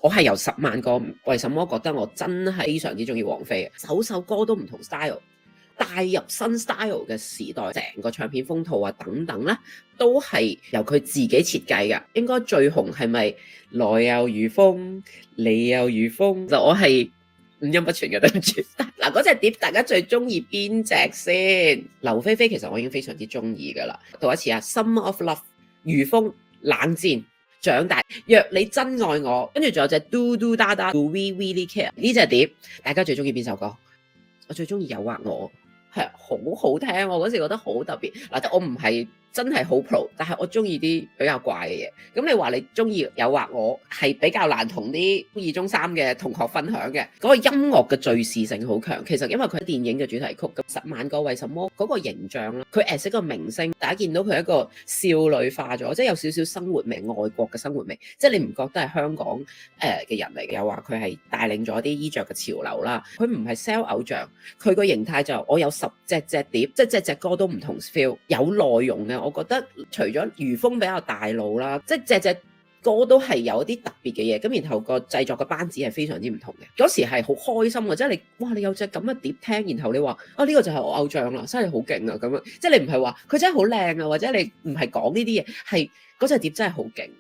我係由十萬個為什麼覺得我真係非常之中意王菲嘅，首歌都唔同 style， 帶入新 style 嘅時代，成個唱片封套啊等等咧，都係由佢自己設計嘅。應該最紅係咪來又如風，你又如風？就我係五音不全嘅，對唔住。嗱，嗰隻碟大家最中意邊隻先？劉菲菲其實我已經非常之中意噶啦。讀一次啊 ，Summer of Love， 如風，冷戰。長大，若你真愛我，跟住仲有隻嘟嘟哒哒 Do We Really Care 呢隻碟，大家最中意邊首歌？我最中意誘惑我，係好好聽，我嗰時覺得好特別。嗱，我唔係真係好 pro， 但係我中意啲比較怪嘅嘢。咁你話你中意誘惑我，係比較難同啲二中三嘅同學分享嘅。嗰個音樂嘅敘事性好強，其實因為佢係電影嘅主題曲，咁十萬個為什麼嗰個形象啦，佢 as 一個明星，大家見到佢一個少女化咗，即係有少少生活味，外國嘅生活味，即係你唔覺得係香港嘅人嚟嘅？又話佢係帶領咗啲衣着嘅潮流啦，佢唔係 sell 偶像，佢個形態就我有10隻碟，即係隻歌都唔同 feel， 有內容嘅。我覺得除咗如風比較大路啦，即係隻歌都係有啲特別嘅嘢，咁然後個製作嘅班子係非常之唔同嘅。嗰時係好開心嘅，即係你有隻咁嘅碟聽，然後你話呢個就係我偶像啦，真係好勁啊咁樣，即係你唔係話佢真係好靚啊，或者你唔係講呢啲嘢，係嗰隻碟真係好勁。